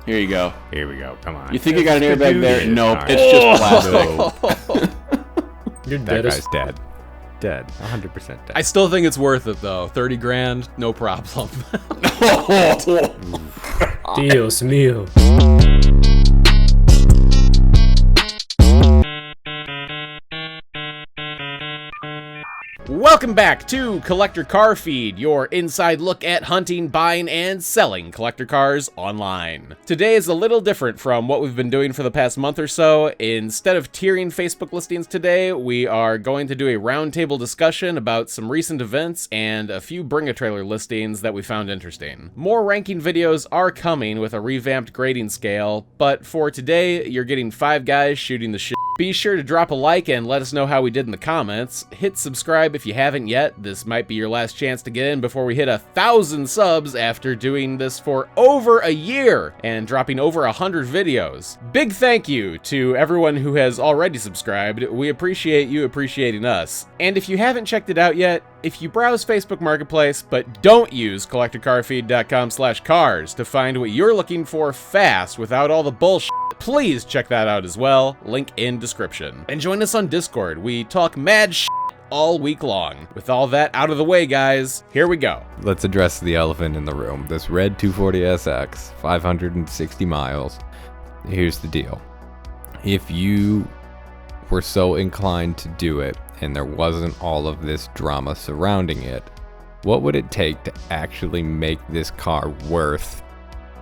Here you go. Here we go. Come on. You think you got an airbag there? Nope, it's just plastic. You're That dead as guy's dead. Dead. 100% dead. I still think it's worth it though. 30 grand, no problem. Dios mío. Welcome back to Collector Car Feed, your inside look at hunting, buying, and selling collector cars online. Today is a little different from what we've been doing for the past month or so. Instead of tiering Facebook listings today, we are going to do a roundtable discussion about some recent events and a few bring-a-trailer listings that we found interesting. More ranking videos are coming with a revamped grading scale, but for today, you're getting 5 guys shooting the shit. Be sure to drop a like and let us know how we did in the comments. Hit subscribe if you haven't yet. This might be your last chance to get in before we hit 1,000 subs after doing this for over a year and dropping over 100 videos. Big thank you to everyone who has already subscribed. We appreciate you appreciating us. And if you haven't checked it out yet, if you browse Facebook Marketplace but don't use collectorcarfeed.com/cars to find what you're looking for fast without all the bullshit, please check that out as well. Link in description. And join us on Discord. We talk mad shit all week long. With all that out of the way, guys, here we go. Let's address the elephant in the room. This red 240SX, 560 miles. Here's the deal. If you were so inclined to do it and there wasn't all of this drama surrounding it, what would it take to actually make this car worth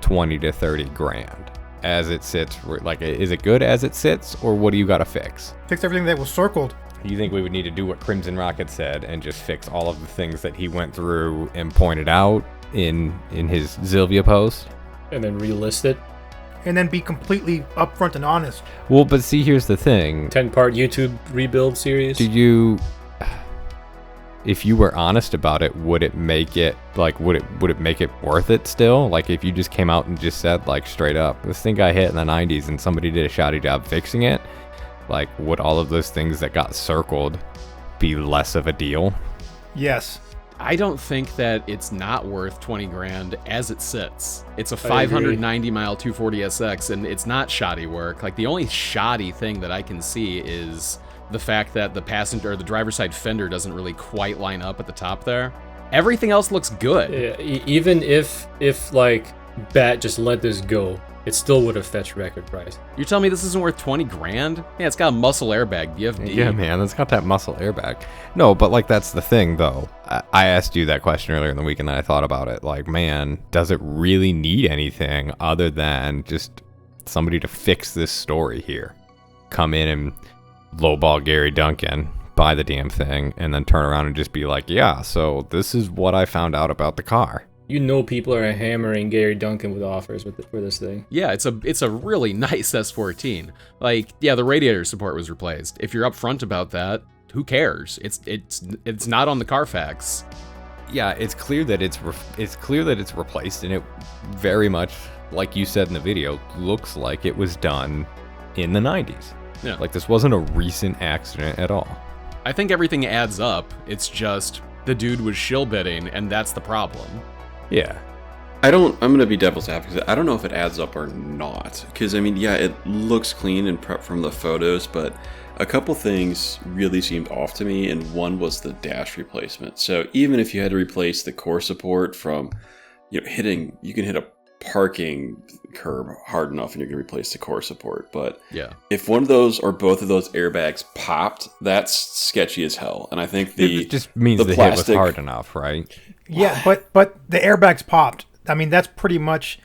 20 to 30 grand? As it sits, like, is it good as it sits, or what do you gotta fix? Fix everything that was circled. You think we would need to do what Crimson Rocket said and just fix all of the things that he went through and pointed out in his Zilvia post? And then relist it. And then be completely upfront and honest. Well, but see, here's the thing. 10-part YouTube rebuild series. If you were honest about it, would it make it, like, would it make it worth it still? Like, if you just came out and just said, like, straight up, this thing got hit in the 90s and somebody did a shoddy job fixing it, like, would all of those things that got circled be less of a deal? Yes. I don't think that it's not worth 20 grand as it sits. It's a I agree. 590 mile 240SX and it's not shoddy work. Like, the only shoddy thing that I can see is the fact that the passenger or the driver's side fender doesn't really quite line up at the top there. Everything else looks good. Yeah, even if like Bat just let this go, it still would have fetched record price. You're telling me this isn't worth 20 grand? Yeah, it's got a muscle airbag, BFD. Yeah, man, it's got that muscle airbag. No, but, like, that's the thing, though. I asked you that question earlier in the week, and I thought about it. Like, man, does it really need anything other than just somebody to fix this story here? Come in and lowball Gary Duncan, buy the damn thing, and then turn around and just be like, yeah, so this is what I found out about the car. You know, people are hammering Gary Duncan with offers for this thing. Yeah, it's a really nice S14. Like, yeah, the radiator support was replaced. If you're upfront about that, who cares? It's not on the Carfax. Yeah, it's clear that it's replaced, and it very much, like you said in the video, looks like it was done in the 90s. Yeah. Like, this wasn't a recent accident at all. I think everything adds up. It's just the dude was shill bidding, and that's the problem. Yeah. I'm going to be devil's advocate. I don't know if it adds up or not. Because, I mean, yeah, it looks clean and prep from the photos, but a couple things really seemed off to me, and one was the dash replacement. So even if you had to replace the core support from, you can hit a parking curb hard enough and you're going to replace the core support. But yeah, if one of those or both of those airbags popped, that's sketchy as hell. And I think it just means the hit was hard enough, right? Yeah, but the airbags popped. I mean, that's pretty much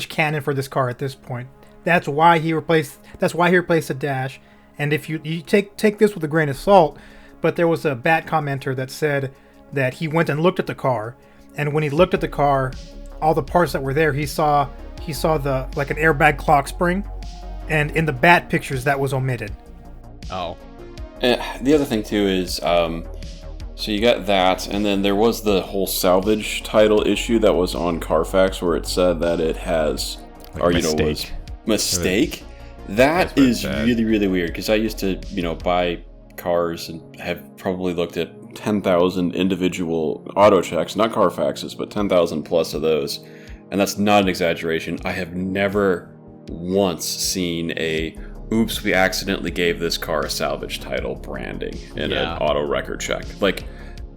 canon for this car at this point. That's why he replaced the dash. And if you take this with a grain of salt, but there was a Bat commenter that said that he went and looked at the car, and when he looked at the car, all the parts that were there, he saw the, like, an airbag clock spring, and in the Bat pictures that was omitted. Oh. The other thing too is, so you got that, and then there was the whole salvage title issue that was on Carfax where it said that it has, like, or mistake. Mistake. That is really, really weird, because I used to, buy cars and have probably looked at 10,000 individual auto checks, not Carfaxes, but 10,000 plus of those. and that's not an exaggeration, I have never once seen a oops, we accidentally gave this car a salvage title branding in an auto record check. Like,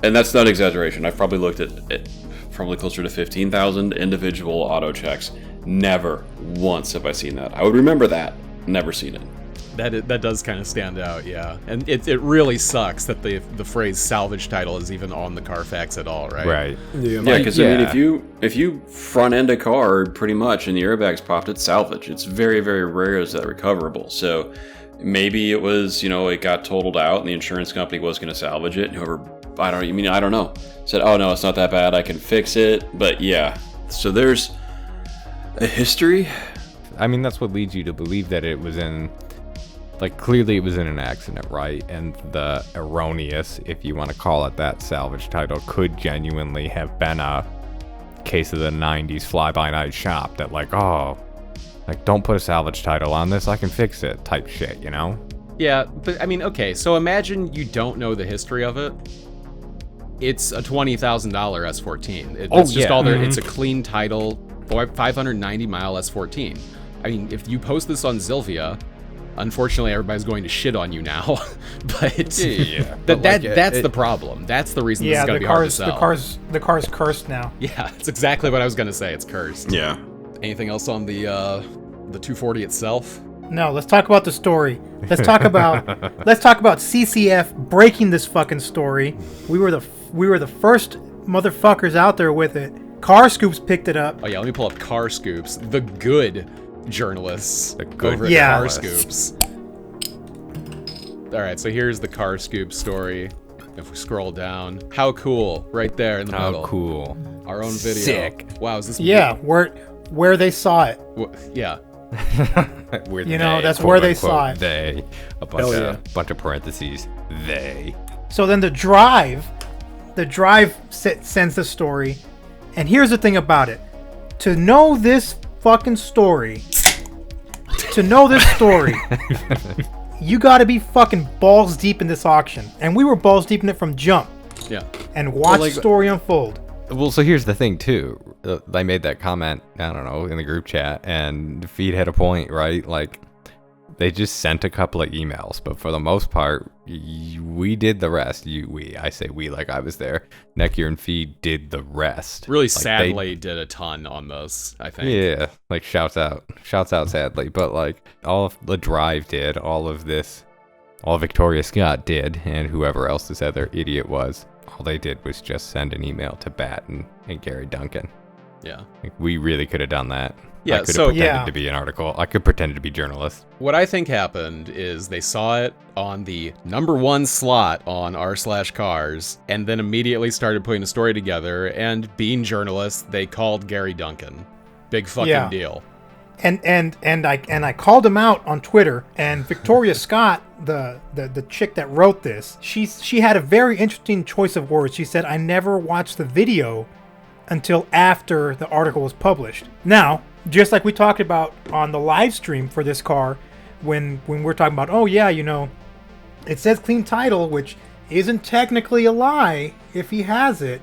and that's not exaggeration. I've probably looked at it, probably closer to 15,000 individual auto checks. Never once have I seen that. I would remember that. Never seen it. That does kind of stand out, yeah. And it really sucks that the phrase salvage title is even on the Carfax at all, right? Right. Yeah, because I mean, if you front end a car pretty much and the airbags popped, it's salvage. It's very, very rare is that recoverable. So maybe it was, it got totaled out and the insurance company was going to salvage it. And whoever, I don't know, said, oh no, it's not that bad, I can fix it. But yeah, so there's a history. I mean, that's what leads you to believe that it was in, like, clearly it was in an accident, right? And the erroneous, if you want to call it that, salvage title could genuinely have been a case of the 90s fly-by-night shop that, like, oh, like, don't put a salvage title on this, I can fix it type shit, you know? Yeah, but I mean, okay, so imagine you don't know the history of it. It's a $20,000 S14. It's just all there. It's a clean title, 590 mile S14. I mean, if you post this on Zilvia, unfortunately everybody's going to shit on you now. But that's the problem. That's the reason this is going to be hard to sell. The car's cursed now. Yeah, that's exactly what I was going to say. It's cursed. Yeah. Anything else on the 240 itself? No, let's talk about the story. Let's talk about CCF breaking this fucking story. We were the first motherfuckers out there with it. Car Scoops picked it up. Oh yeah, let me pull up Car Scoops. The good journalists over at Car Scoops. All right, so here's the Car Scoops story. If we scroll down, how cool, right there in the middle. How cool. Our own video. Sick. Wow, is this? Yeah, where they saw it. Yeah. That's where they saw it. They, a bunch of parentheses. They. So then the drive sends the story, and here's the thing about it: to know this story, you got to be fucking balls deep in this auction, and we were balls deep in it from jump. Yeah. And watch the story unfold. Well, so here's the thing too. I made that comment, I don't know, in the group chat, and the feed had a point, right? Like, they just sent a couple of emails, but for the most part, we did the rest. I say we like I was there. Nekier and Feed did the rest. Really, like, sadly, did a ton on those, I think. Yeah, like shouts out sadly, but like all of the drive did, all of this, all Victoria Scott did, and whoever else this other idiot was. All they did was just send an email to Bat and Gary Duncan. Yeah. Like, we really could have done that. Yeah, I could have pretended to be an article. I could pretend to be journalist. What I think happened is they saw it on the #1 slot on r/cars, and then immediately started putting a story together, and being journalists, they called Gary Duncan. Big fucking deal. And I called him out on Twitter, and Victoria Scott, the chick that wrote this, she had a very interesting choice of words. She said, "I never watched the video until after the article was published." Now, just like we talked about on the live stream for this car, when we're talking about, oh yeah, it says clean title, which isn't technically a lie if he has it.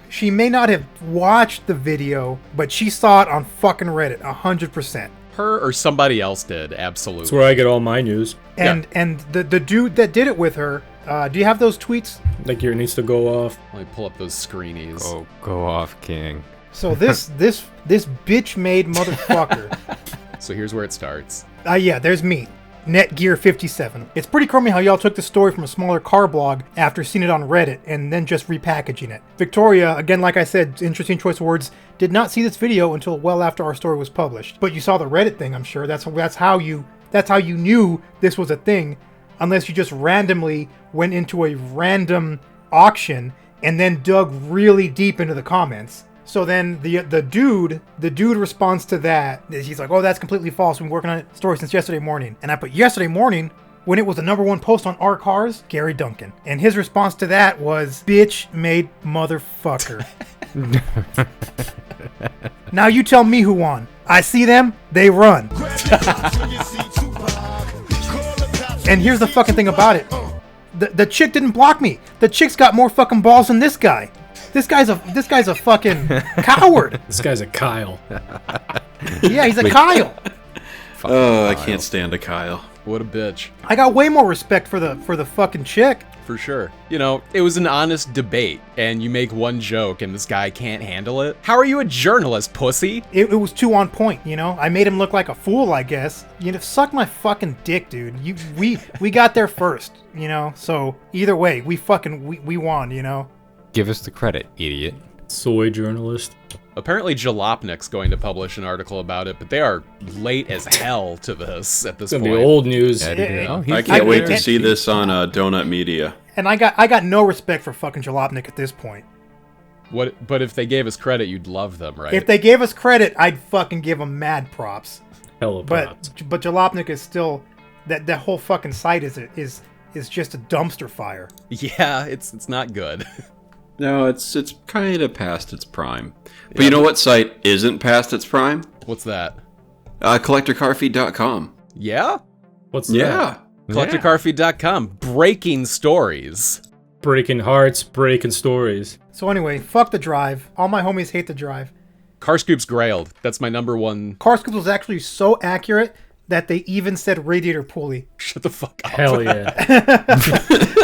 She may not have watched the video, but she saw it on fucking Reddit, 100%. Her or somebody else did, absolutely. That's where I get all my news. And the dude that did it with her, do you have those tweets? Like, here needs to go off. Let me pull up those screenies. Oh, go off, King. So this bitch-made motherfucker. So here's where it starts. Yeah, there's me. Netgear57. It's pretty crummy how y'all took the story from a smaller car blog after seeing it on Reddit and then just repackaging it. Victoria, again, like I said, interesting choice of words, did not see this video until well after our story was published. But you saw the Reddit thing, I'm sure. That's how you knew this was a thing, unless you just randomly went into a random auction and then dug really deep into the comments. So then the dude responds to that. He's like, "Oh, that's completely false. We've been working on the story since yesterday morning." And I put yesterday morning when it was the #1 post on our cars, Gary Duncan. And his response to that was, "Bitch made motherfucker." Now you tell me who won. I see them, they run. And here's the fucking thing about it. The chick didn't block me. The chick's got more fucking balls than this guy. This guy's a fucking coward. This guy's a Kyle. Yeah, he's a Kyle. Oh, I can't stand a Kyle. What a bitch. I got way more respect for the fucking chick. For sure. You know, it was an honest debate, and you make one joke and this guy can't handle it. How are you a journalist, pussy? It was too on point, you know. I made him look like a fool, I guess. You know, suck my fucking dick, dude. We got there first, you know. So either way, we won, you know. Give us the credit, idiot. Soy journalist. Apparently Jalopnik's going to publish an article about it, but they are late as hell to this at this It's point. gonna be old news. I can't wait to see this on Donut Media. And I got no respect for fucking Jalopnik at this point. But if they gave us credit, you'd love them, right? If they gave us credit, I'd fucking give them mad props. Hella props. But Jalopnik is still that whole fucking site is just a dumpster fire. Yeah, it's not good. No, it's kind of past its prime. But you know what site isn't past its prime? What's that? CollectorCarFeed.com. Yeah? What's Yeah. CollectorCarFeed.com. Breaking stories. that? Breaking hearts, breaking stories. So anyway, fuck the drive. All my homies hate the drive. Car Scoop's Grailed. That's my number one. Car Scoops was actually so accurate that they even said radiator pulley. Shut the fuck up. Hell yeah.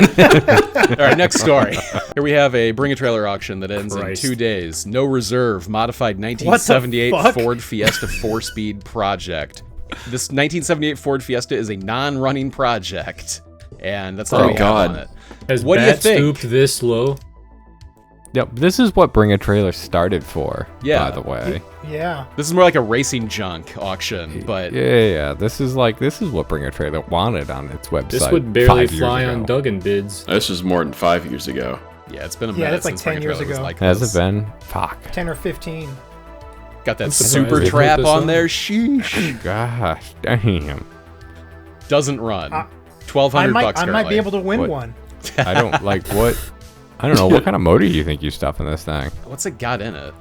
All right, next story. Here we have a Bring a Trailer auction that ends Christ. in 2 days. No reserve, modified 1978 fuck? Ford Fiesta 4-speed project. This 1978 Ford Fiesta is a non-running project, and that's all Oh, we have God. on it. Has What do you Bat think? stooped this low? Yep, this is what Bring a Trailer started for, Yeah. by the way. Yeah. This is more like a racing junk auction, but Yeah. This is what Bring a Trailer wanted on its website. This would barely 5 years fly ago. on Duggan bids. This was more than 5 years ago. yeah, it's been a Yeah, minute that's like since 10 Bring a years Trailer was ago. like Has this. it been? Fuck. 10 or 15. Got that surprised super they put trap this on on. there. Sheesh. Gosh, damn. Doesn't run. I 1,200 might bucks I might currently. be able to win What? one. I don't like what. I don't know what kind of motor do you think you stuff in this thing. What's it got in it?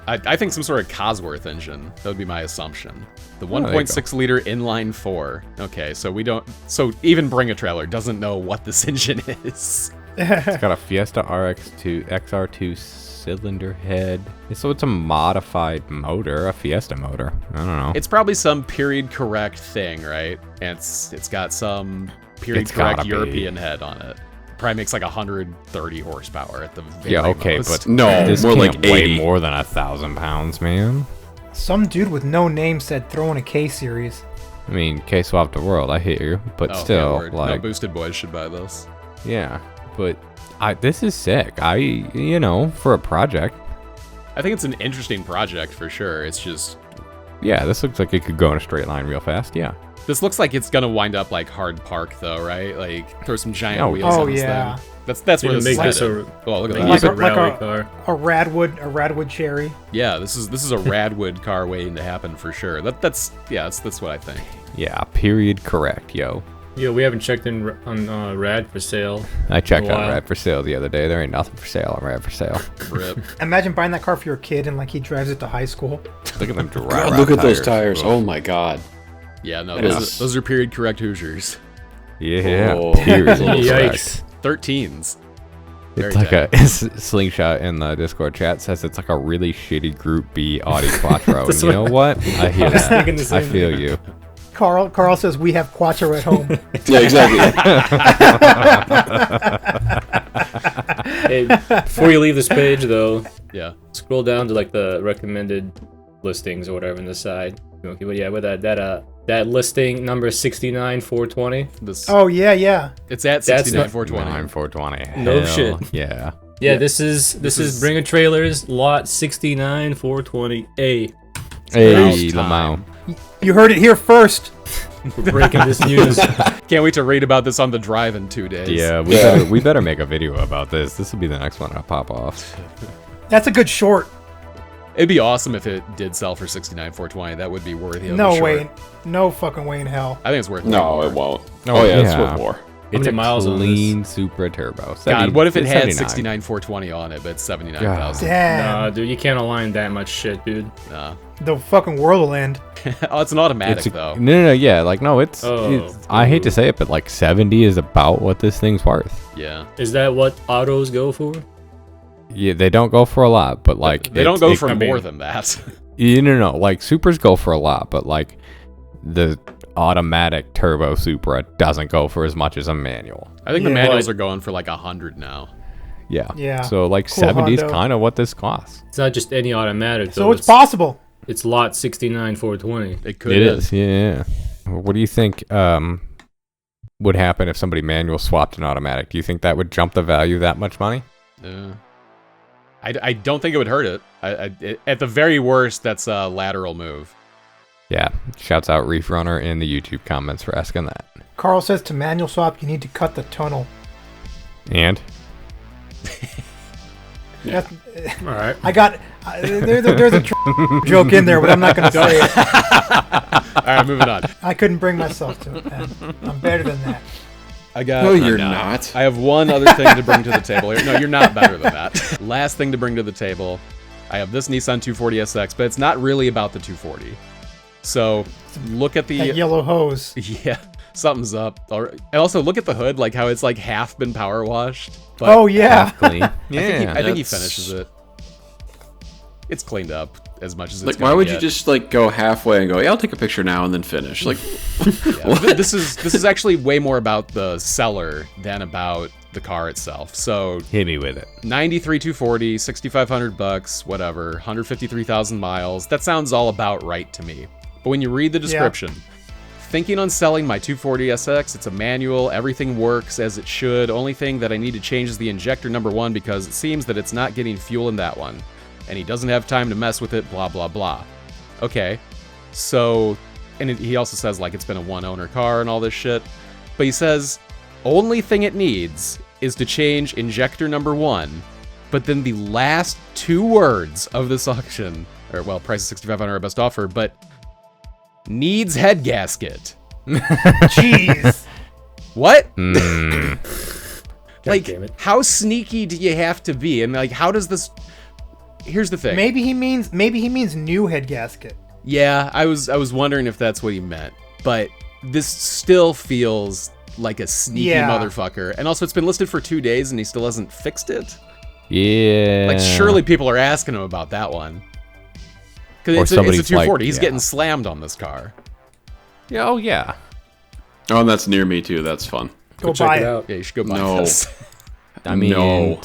I think some sort of Cosworth engine. That would be my assumption. The there you 1.6 liter inline 4. Okay, so we don't. So even Bring a Trailer doesn't know what this engine is. It's got a Fiesta XR2 cylinder head. So it's a modified motor, a Fiesta motor. I don't know. It's probably some period correct thing, right? And it's got some period It's gotta correct be. European head on it. Probably makes like 130 horsepower at the very Yeah, okay, most. but No, this more can't like weigh 80. more than 1,000 pounds, man. Some dude with no name said throw in a K series. I mean, K-Swap the world, I hear you, but Oh, yeah, still, word. No like, boosted boys should buy this. yeah, but this is sick. For a project, I think it's an interesting project for sure. It's just yeah, this looks like it could go in a straight line real fast. Yeah, this looks like it's gonna wind up like Hard Park though, right? Like throw some giant Oh, wheels oh, on this yeah. thing. That's where You this can is make this headed. a Oh, look at make that. this a Like a- rally car. A Radwood cherry. Yeah, this is a Radwood car waiting to happen for sure. That's what I think. yeah, period correct, yo. Yo, we haven't checked in on Rad for sale. I checked Wow. on Rad for sale the other day. There ain't nothing for sale on Rad for sale. Rip. Imagine buying that car for your kid and like he drives it to high school. Look at them drive. God, look at those tires. Oh my God. Yeah, no, That those, is- those are period correct Hoosiers. Yeah, Oh. period Yikes. correct. 13s. Very It's like tight. a slingshot in the Discord chat says it's like a really shitty Group B Audi Quattro. And That's you know what? I hear that. thinking the I same feel thing. you. Carl says we have Quattro at home. Yeah, exactly. Hey, before you leave this page, though, Yeah. scroll down to like the recommended listings or whatever on the side. Okay, but yeah, with that listing number 69420. This Oh yeah. it's at That's not- 69420. 9420. No Hell shit. Yeah. Yeah, this is Bring a Trailers lot 69420A. Hey, about Lamau. You heard it here first. We're breaking this news. Can't wait to read about this on the drive in 2 days. Yeah, we better make a video about this. This will be the next one I'll pop off. That's a good short. It'd be awesome if it did sell for 69420. That would be worthy of a No short. way. No fucking way in hell. I think it's worth No, more. it won't. Oh, Oh, yeah, it's yeah. worth more. It's many a miles on clean Supra turbo. God, what if it had 79. 69420 on it, but it's 79,000? Damn. Nah, dude, you can't align that much shit, dude. Nah. The fucking world will end. Oh, it's an automatic It's a, though. no, yeah, like no, it's. Oh, I hate to say it, but like 70 is about what this thing's worth. Yeah. Is that what autos go for? Yeah, they don't go for a lot, but like They don't go for more than that. No. Like Supras go for a lot, but like the automatic turbo Supra doesn't go for as much as a manual. I think the manuals are going for like 100 now. Yeah. So like Cool 70 is Hondo. kind of what this costs. It's not just any automatic. So though. it's possible. It's lot 69 420. It could. It is. Yeah. What do you think would happen if somebody manual swapped an automatic? Do you think that would jump the value that much money? I don't think it would hurt it. At the very worst, that's a lateral move. Yeah. Shouts out Reef Runner in the YouTube comments for asking that. Carl says to manual swap, you need to cut the tunnel. And All right. I got there's a joke in there, but I'm not going to say it. All right, moving on. I couldn't bring myself to it, man. I'm better than that. I got. No, you're not. I have one other thing to bring to the table here. No, you're not better than that. Last thing to bring to the table, I have this Nissan 240SX, but it's not really about the 240. So look at the That yellow hose. Yeah, something's up. And also look at the hood, like how it's like half been power washed. But Oh yeah. clean. I think he That's- finishes it. It's cleaned up as much as it's Like, why would you just like go halfway and go, yeah, I'll take a picture now and then finish? Like, This is actually way more about the seller than about the car itself. So Hit me with it. 93 240, $6,500, whatever, 153,000 miles. That sounds all about right to me. But when you read the description, thinking on selling my 240SX, it's a manual, everything works as it should. Only thing that I need to change is the injector number 1 because it seems that it's not getting fuel in that one. And he doesn't have time to mess with it, blah, blah, blah. Okay, so, and he also says, like, it's been a one-owner car and all this shit. But he says, only thing it needs is to change injector number 1. But then the last 2 words of this auction, or, well, price is $6,500 best offer, but needs head gasket. Jeez. What? God Like, damn it. how sneaky do you have to be? And, like, how does this... Here's the thing. Maybe he means new head gasket. Yeah, I was wondering if that's what he meant, but this still feels like a sneaky motherfucker. And also, it's been listed for 2 days and he still hasn't fixed it. Yeah. Like, surely people are asking him about that one. Because it's a somebody's 240. like, He's yeah. getting slammed on this car. Yeah. Oh yeah. oh, and that's near me too. That's fun. Go Check buy it it. out. Yeah, you should go buy No. this. I mean, No.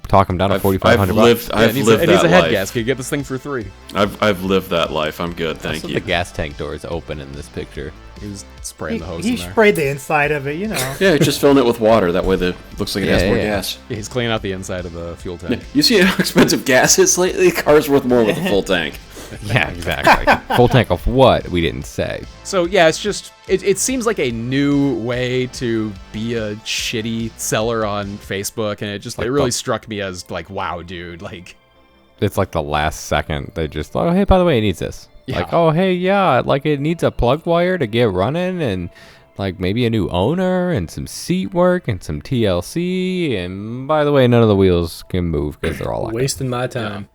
talk him down to I've 4,500 lived. bucks. Yeah, I've lived it needs that a head life. gasket. You get this thing for 3. I've lived that life. I'm good. Thank Also, you. the gas tank door is open in this picture. He was spraying the hose He in there. sprayed the inside of it, you know. Yeah, just filling it with water. That way, it looks like it has Yeah, more yeah. gas. Yeah, he's cleaning out the inside of the fuel tank. You see how expensive gas is lately? Car's worth more with a full tank. Yeah, exactly. Full tank of what? We didn't say. So yeah, it's just it seems like a new way to be a shitty seller on Facebook, and it really struck me as like, wow, dude, like It's like the last second they just, oh, hey, by the way, it needs this. Yeah. Like, oh, hey, yeah, like it needs a plug wire to get running and like maybe a new owner and some seat work and some TLC. And by the way, none of the wheels can move because they're all like Wasting my time.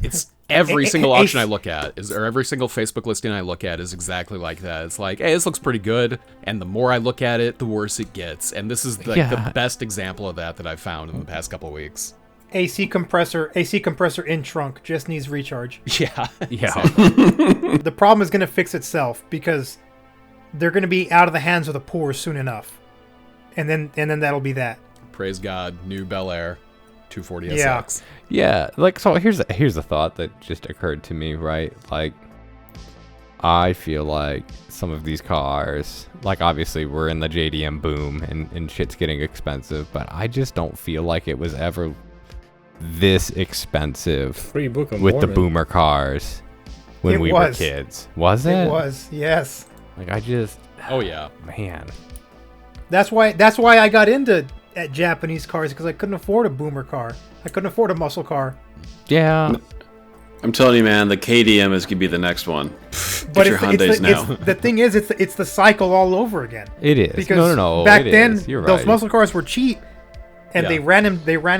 it's every single auction I look at or every single Facebook listing I look at is exactly like that. It's like, hey, this looks pretty good, and the more I look at it, the worse it gets. And this is like the best example of that I've found in the past couple of weeks. AC compressor in trunk, just needs recharge. Yeah, Yeah. The problem is going to fix itself because they're going to be out of the hands of the poor soon enough. And then that'll be that. Praise God, new Bel Air 240 Yeah. SX. Yeah, like, so here's a thought that just occurred to me, right? Like, I feel like some of these cars, like, obviously we're in the JDM boom and shit's getting expensive, but I just don't feel like it was ever this expensive Free book of with the Mormon. boomer cars when It we were was. kids. Was it? It was, yes. Like, I just, Oh yeah. man. That's why I got into Japanese cars, because I couldn't afford a boomer car. I couldn't afford a muscle car. Yeah. I'm telling you, man, the KDM is gonna be the next one. But Get your Hyundais now. the thing is, it's the cycle all over again. It is. Because no, back it then, is. You're those right. muscle cars were cheap, and Yeah. they ran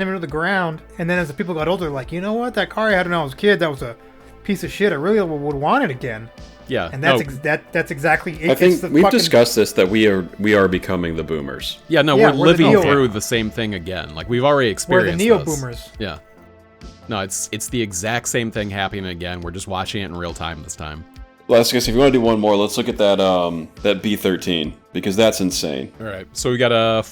him into the ground. And then as the people got older, like, you know what, that car I had when I was a kid, that was a piece of shit. I really would want it again. Yeah, And that's exactly it. I think It's the we've fucking- discussed this, that we are becoming the boomers. Yeah, no, Yeah, we're we're the living neo- through the same thing again. Like, we've already We're the experienced neo this. boomers. Yeah. No, it's the exact same thing happening again. We're just watching it in real time this time. Let's guess, if you want to do one more, let's look at that that B13, because that's insane. All right. So we got a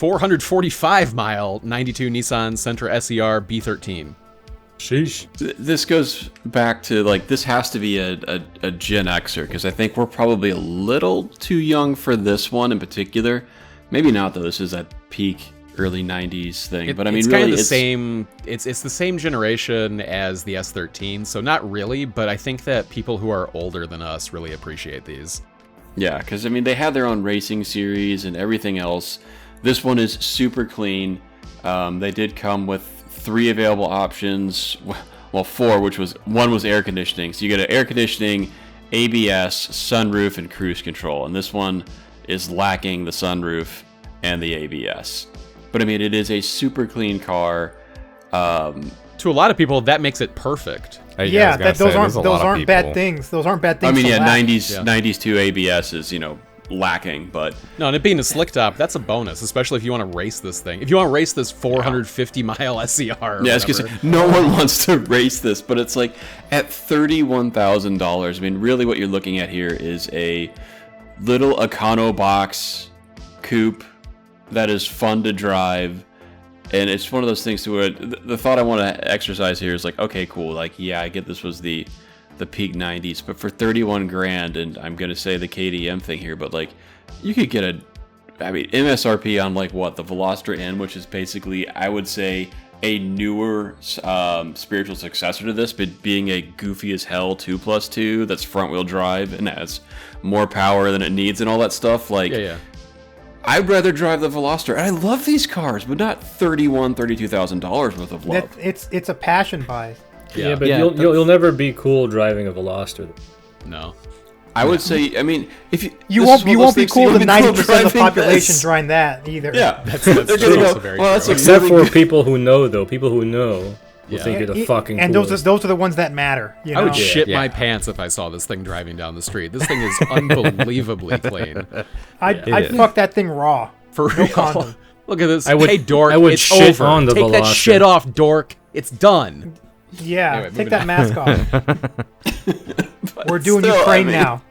445-mile 92 Nissan Sentra SER B13. Sheesh. This goes back to, like, this has to be a Gen Xer, because I think we're probably a little too young for this one in particular. Maybe not, though. This is that peak early 90s thing. But I mean, it's really, kind of the same. It's the same generation as the S13, so not really. But I think that people who are older than us really appreciate these. Yeah, because I mean, they had their own racing series and everything else. This one is super clean. They did come with 3 available options. Well, 4, which was one was air conditioning. So you get an air conditioning, ABS, sunroof, and cruise control. And this one is lacking the sunroof and the ABS. But I mean, it is a super clean car. To a lot of people, that makes it perfect. Yeah, those aren't bad things. Those aren't bad things. I mean, to yeah, lack. 90s 2 ABS is, lacking, but No, and it being a slick top, that's a bonus, especially if you want to race this thing. If you want to race this 450-mile SER. yeah, I was gonna say, no one wants to race this, but it's like at $31,000. I mean, really, what you're looking at here is a little Econo box coupe that is fun to drive. And it's one of those things to where the thought I want to exercise here is like, okay, cool. Like, yeah, I get this was the peak 90s, but for 31 grand, and I'm going to say the KDM thing here, but like, you could get MSRP on like what, the Veloster N, which is basically, I would say, a newer spiritual successor to this, but being a goofy as hell 2+2 that's front wheel drive and has more power than it needs and all that stuff. Like, Yeah. I'd rather drive the Veloster. And I love these cars, but not $32,000 worth of love. It's a passion buy. Yeah, but you'll never be cool driving a Veloster. No. I would say, I mean, if You this is one of won't those be things, cool you with won't be cool 90% of the driving population this. trying that either. Yeah, That's they're true. gonna Also go, very well, that's true. a Except really for good- people who know, though. People who know will think you're the fucking and coolest. those are the ones that matter. You know? I would shit Yeah. my pants if I saw this thing driving down the street. This thing is unbelievably clean. I'd fuck that thing raw. For No real. condom. Look at this. Hey, dork, I would it's shit over. on the Take that Veloster. shit off, dork. It's done. Yeah, Anyway, take moving that on. mask off. We're doing still, Ukraine I mean- now.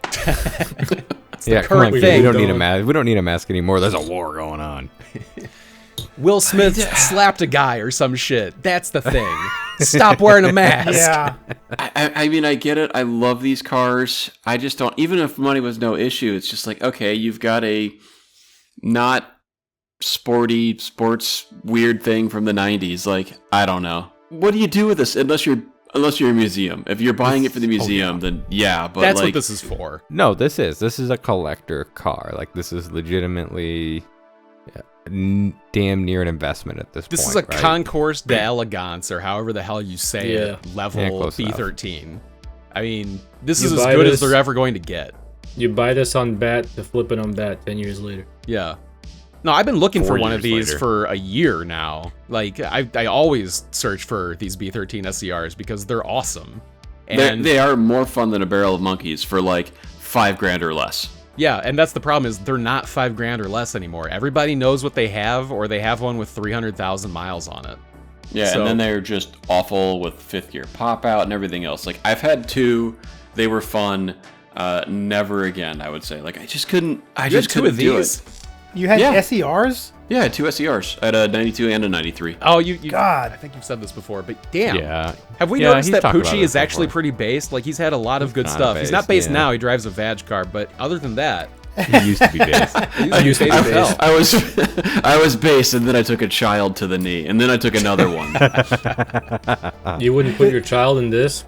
Yeah, come current on, thing. we don't need a mask. We don't need a mask anymore. There's a war going on. Will Smith slapped a guy or some shit. That's the thing. Stop wearing a mask. Yeah, I mean, I get it. I love these cars. I just don't. Even if money was no issue, it's just like, okay, you've got a not sports weird thing from the 90s. Like, I don't know. What do you do with this unless you're a museum? If you're buying it for the museum, then yeah. But That's like, what this is for. No, this is a collector car. Like, this is legitimately damn near an investment at this point. This is a right? Concours d'Elegance, or however the hell you say it, level Yeah, close enough. B13. I mean, this You is as buy good this- as they're ever going to get. You buy this on bat to flip it on bat 10 years later. Yeah. No, I've been looking 4 for one of years these later. for a year now. Like, I always search for these B13 SCRs because they're awesome. And they are more fun than a barrel of monkeys for like $5,000 or less. yeah, and that's the problem is they're not $5,000 or less anymore. Everybody knows what they have, or they have one with 300,000 miles on it. Yeah, So- and then they're just awful with fifth gear pop out and everything else. Like, I've had 2, they were fun. Never again, I would say. Like, I just couldn't. I You just had two couldn't of do these? it. you had Yeah. SERs. Yeah, I had 2 SERs. I had a 92 and a 93. Oh, you God. I think you've said this before, but damn. Yeah. Have we Yeah, noticed he's that talked about Poochie this is actually before. pretty based? Like, he's had a lot of good kinda stuff. He's not based, based yeah. now. He drives a Vag car, but other than that, He used to be based. he's based as hell. I was I was based, and then I took a child to the knee, and then I took another one. You wouldn't put your child in this?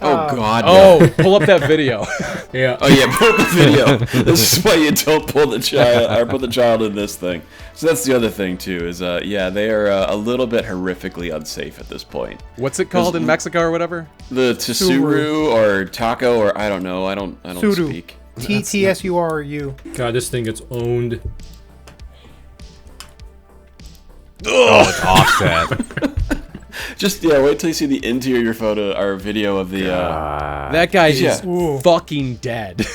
Oh God! no. Oh, pull up that video. Yeah. Oh yeah, pull up the video. This is why you don't pull the child or put the child in this thing. So that's the other thing too. Is yeah, they are a little bit horrifically unsafe at this point. What's it called in Mexico or whatever? The Tsuru or taco or I don't know. I don't Tsuru. speak. TTSURU. God, this thing gets owned. Oh, it's offset. Just wait till you see the interior photo or video of the. That guy is Ooh. fucking dead.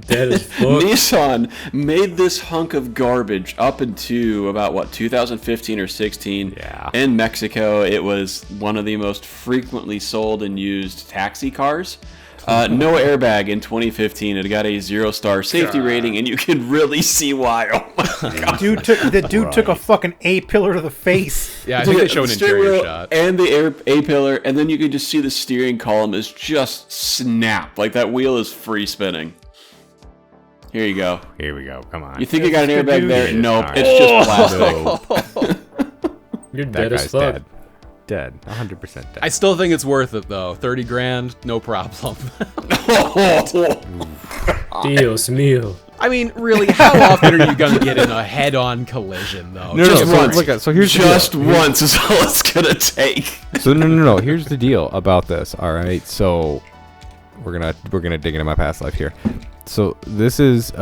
Dead as fuck. Nissan made this hunk of garbage up into about 2015 or 16. Yeah. In Mexico, it was one of the most frequently sold and used taxi cars. No airbag in 2015. It got a 0-star safety rating, and you can really see why. Oh my god! The dude took a fucking A-pillar to the face. Yeah, I think they show an Steering interior wheel shot. and the A-pillar, and then you can just see the steering column is just snapped. Like that wheel is free spinning. Here you go. Here we go. Come on. You think you got an airbag dude. there? Nope, Alright. it's just plastic. You're that dead as guy's fuck. dead. Dead. 100% dead. I still think it's worth it though. 30 grand, no problem. Dios mío. I mean, really, how often are you gonna get in a head-on collision though? No, Just no, once. so here's Just the deal. once is all it's gonna take. So no. Here's the deal about this. All right. So we're gonna dig into my past life here. So this is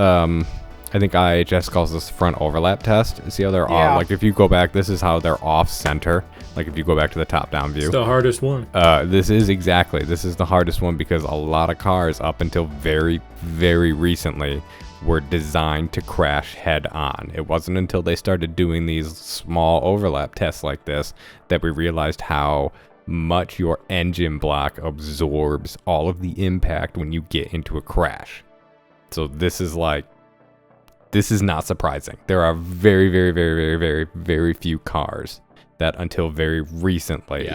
I think IHS calls this front overlap test. See how they're Yeah. off? Like if you go back, this is how they're off center. Like if you go back to the top down view. It's the hardest one. This is the hardest one because a lot of cars up until very, very recently were designed to crash head on. It wasn't until they started doing these small overlap tests like this that we realized how much your engine block absorbs all of the impact when you get into a crash. So this is not surprising. There are very, very, very, very, very, very few cars that until very recently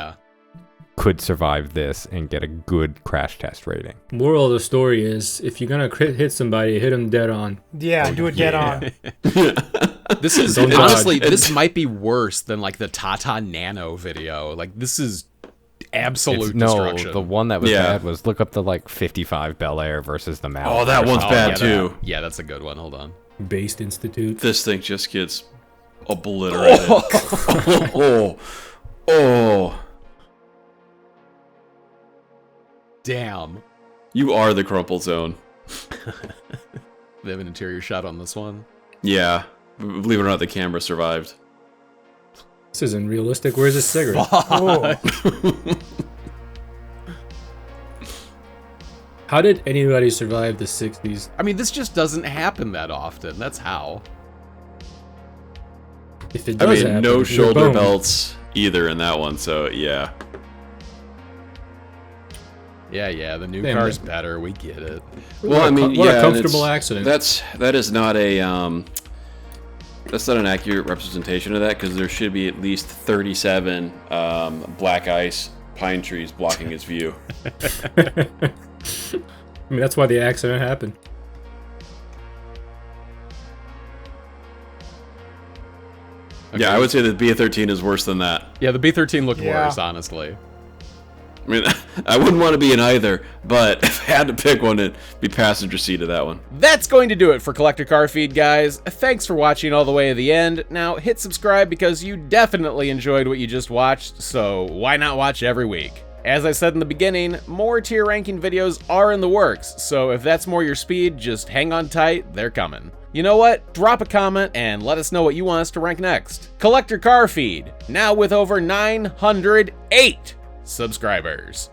could survive this and get a good crash test rating. Moral of the story is, if you're gonna hit somebody, hit them dead on. Yeah, do it dead on. This is Don't honestly, dodge. this might be worse than like the Tata Nano video. Like this is absolute No, destruction. the one that was Yeah. bad was look up the 55 Bel Air versus the Malibu. Oh, that one's bad too. Yeah, that's a good one. Hold on. Based Institute. This thing just gets obliterated. Oh. Damn. You are the crumple zone. They have an interior shot on this one. Yeah. Believe it or not, the camera survived. This isn't realistic. Where's this cigarette? Oh. How did anybody survive the 60s? I mean, this just doesn't happen that often. That's how. If it I does mean, happen, no you're shoulder boned. belts either in that one, so yeah. Yeah, the new Damn, car's man. better. We get it. Well, I mean, what yeah, a and comfortable it's- accident. That is not a that's not an accurate representation of that because there should be at least 37 black ice pine trees blocking its view. I mean, that's why the accident happened. Yeah, I would say that B13 is worse than that. Yeah, the B13 looked Yeah. worse, honestly. I mean, I wouldn't want to be in either, but if I had to pick one, it'd be passenger seat of that one. That's going to do it for Collector Car Feed, guys. Thanks for watching all the way to the end. Now, hit subscribe because you definitely enjoyed what you just watched, so why not watch every week? As I said in the beginning, more tier ranking videos are in the works, so if that's more your speed, just hang on tight, they're coming. You know what? Drop a comment and let us know what you want us to rank next. Collector Car Feed, now with over 908 subscribers.